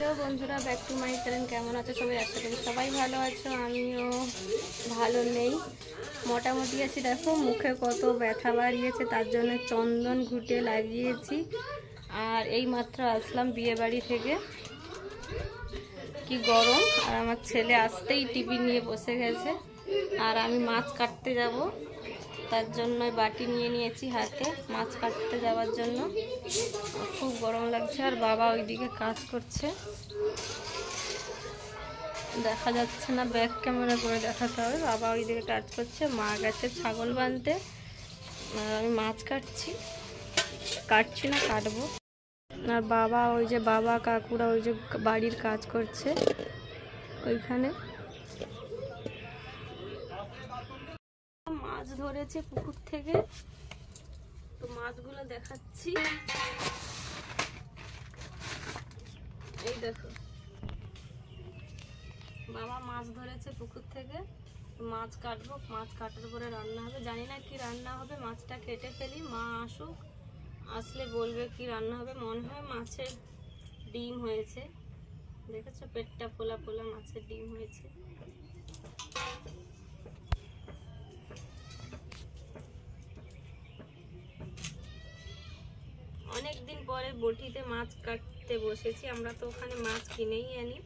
Hello বন্ধুরা, back to my channel. কেমন আছো সবাই? আশা করি সবাই ভালো আছো। আমিও ভালো নেই, মোটামুটি আছি। দেখো মুখে কত ব্যথা বাড়িয়েছে, তার জন্য চন্দন ঘুটে লাগিয়েছি। আর এই মাত্র আসলাম বিয়ে বাড়ি থেকে, কি গরম। আর আমার ছেলে আসতেই টিভি নিয়ে বসে গেছে, আর আমি মাছ কাটতে যাব, তার জন্য বাটি নিয়ে নিয়েছি হাতে মাছ কাটতে যাওয়ার জন্য। খুব গরম লাগছে। আর বাবা ওইদিকে কাজ করছে, দেখা যাচ্ছে না, ব্যাক ক্যামেরা করে দেখাতে হবে। বাবা ওইদিকে কাজ করছে, মা গেছে ছাগল বাঁধতে, আর আমি মাছ কাটছি না, কাটবো। আর বাবা ওই যে বাবা কাকুরা ওই যে বাড়ির কাজ করছে ওইখানে। মাছ ধরেছে পুকুর থেকে, তো মাছগুলো দেখাচ্ছি। এই দেখো, বাবা মাছ ধরেছে পুকুর থেকে, মাছ কাটবো। মাছ কাটার পরে রান্না হবে, জানি না কি রান্না হবে। মাছটা কেটে ফেলি, মা আসুক, আসলে বলবে কি রান্না হবে। মনে হয় মাছের ডিম হয়েছে, দেখেছো পেটটা ফোলা ফোলা, মাছের ডিম হয়েছে। অনেকদিন পরে বটিতে মাছ কাটতে বসেছি। আমরা তো ওখানে মাছ কিনেই আনি।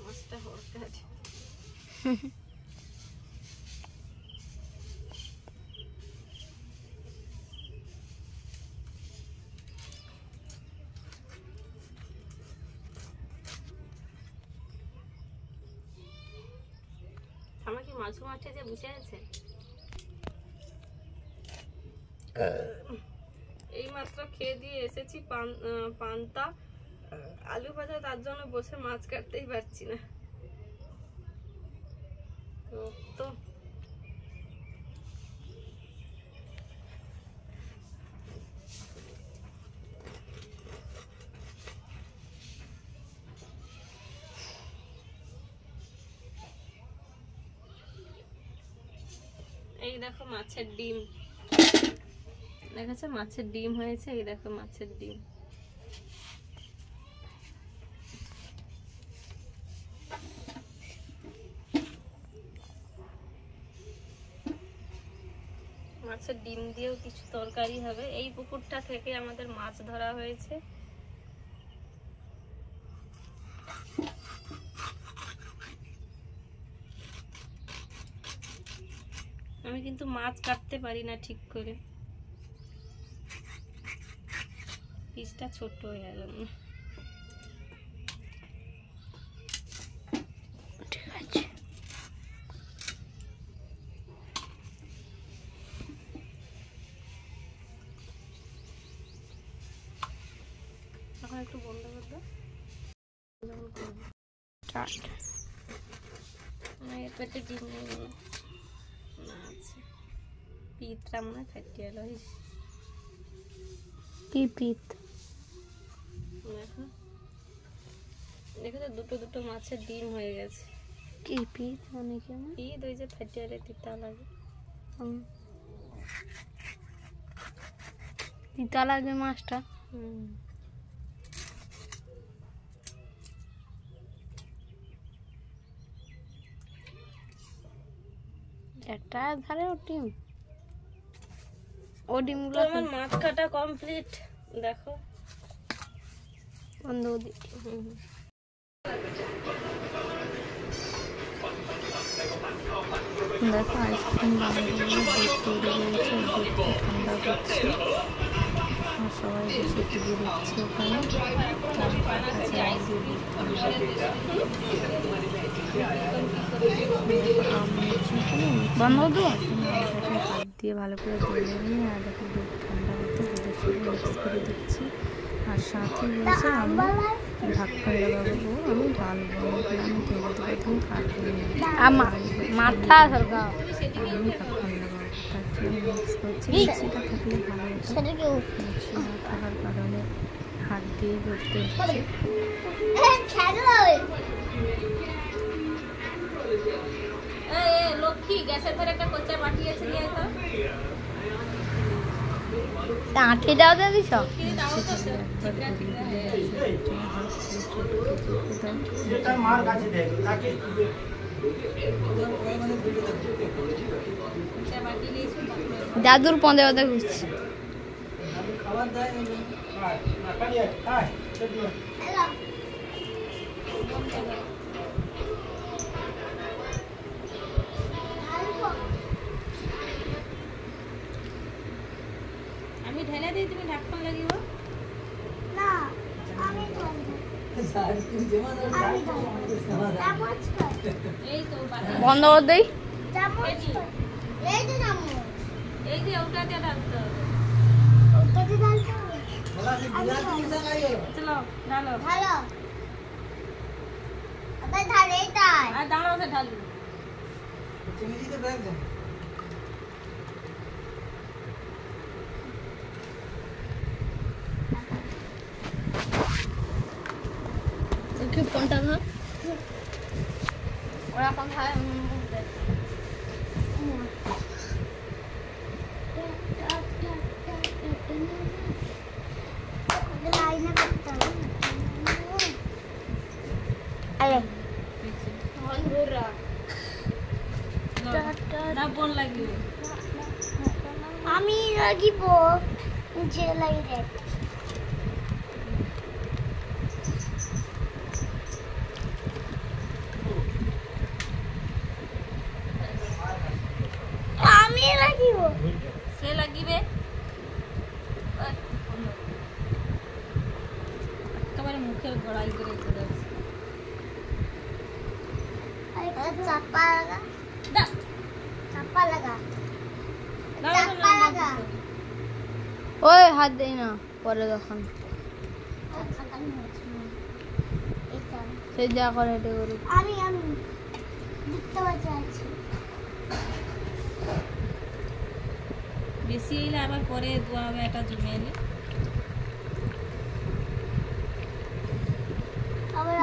মাছটা হরতে আছে। আমার কি মাছ মাঠে যে বসে আছে। এই মাত্র খেয়ে দিয়ে এসেছি পান্তা আলু ভাজা, তার জন্য বসে মাছ কাটতেই পারছি না। তো এই দেখো মাছের ডিম, দেখেছো মাছের ডিম হয়েছে। এই দেখো মাছের ডিম। মাছের ডিম দিয়েও কিছু তরকারি হবে। এই পুকুরটা থেকে আমাদের মাছ ধরা হয়েছে। আমি কিন্তু মাছ কাটতে পারি না ঠিক করে, পিসটা ছোট হয়ে গেল। ঠিক আছে, এখন একটু বন্ধ করে দাও। এর পেটে ডিম নেই না, আছে পিতটা মনে হয় ফাটিয়ে গেল। কি পিত? দেখো দেখো তো, দুটো দুটো মাছের ডিম হয়ে গেছে। কি পিত মানে? কেমন পিত? ওই যে ফাটিয়ে গেলে তিতা লাগে। তিতা লাগে মাছটা। একটা ধারে ডিম, ও ডিমগুলো আমার মাছ কাটা কমপ্লিট। দেখো বন্ধ দি। দেখো আইসক্রিম বানানো তৈরি হয়েছে, দুধটা ঠান্ডা করছে আর সবাই বসে টিভি দেখছে ওখানে। বন্ধ দেবো হাত দিয়ে ভালো করে তুলে নিয়ে আর দেখো দুধ ঠান্ডা করতে দুধের সাথে মিক্স করে দিচ্ছি। আর সাথে বলছে আমি ঢাক্কা লাগাবো, আমি ঢালবো, আমি ঢেলে দেবো, তুমি কাটবে মাথা সরকার, আমি ঢাক্কা লাগাবো। তার জন্য মিক্স করছি। মিক্সিটা থাকলে ভালো হতো, মিক্সি না থাকার কারণে হাত দিয়ে করতে হচ্ছে। লক্ষ্মী গ্যাসের ধারে একটা কোচা পাঠিয়েছে নিয়ে তো আঁঠি দাও দাদি সব দাদুর পন্দে কথা ঘুরছে। আমি ঢেলে দিই, তুমি ঢাকন লাগিও না। আমি বন্ধ করে দেই। এই যে ওটাতে ঢাকতে হবে, ওটাতে ঢালতে হবে। চলো ঢালো ঢালো, আবার ঢাল এইটাই আর দাঁড়াও সে ঢালু চিংড়িতে ব্যাগ দাও। দেখি কোনটা না ওরা কোন খায় আমি লাগিব যে লাগে আমি লাগিব সে লাগিবে একেবারে মুখের গড়াই করে করে চাপা লাগা দা চাপা লাগা চাপা লাগা। ওই হাত দেই না পরে তখন সে যা করে এটা করি। আমি দেখতে পাচ্ছি বেশি এলে আবার পরে দোয়া হবে, এটা জমে এলে আবার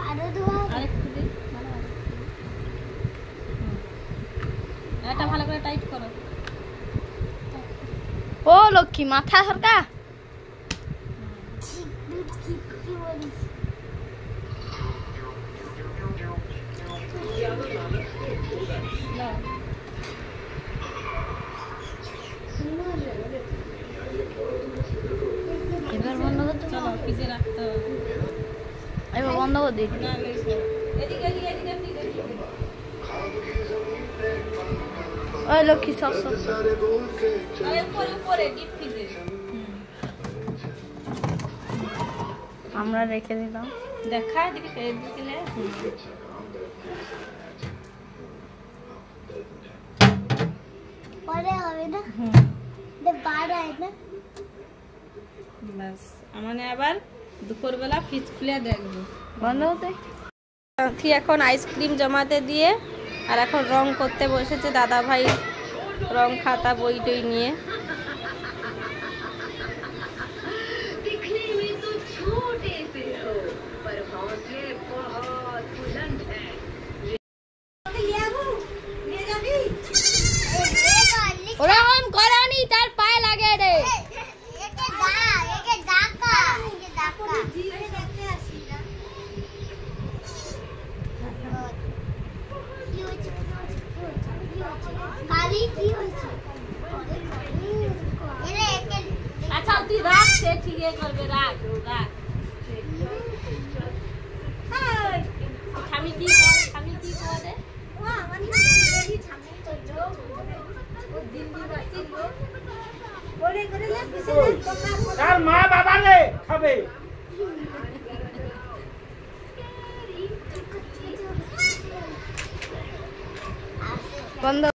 আরো দোয়া আরেকটু দিই। এটা ভালো করে টাইট করো। ও লক্ষ্মী মাথা সরকা এবার বন্ধ করতে চলো ফ্রিজে রাখতে হবে। এবার বন্ধ করে দিই। ওই লক্ষ্মী সব সব আমরা রেখে দিলাম। দেখা দিলে পরে হবে না, মানে আবার দুপুরবেলা ফ্রিজ খুলে দেখবো বন্ধ হতে। এখন আইসক্রিম জমাতে দিয়ে আর এখন রং করতে বসেছে দাদা ভাই, রং খাতা বই টই নিয়ে। ওরকম করানি, তার পায়ে লাগে রে। কি সে ঠিকই করবে, রাখ রাখ। স্বামী কি করে, স্বামী কি করে? তার মা বাবা রে খাবে বন্ধ।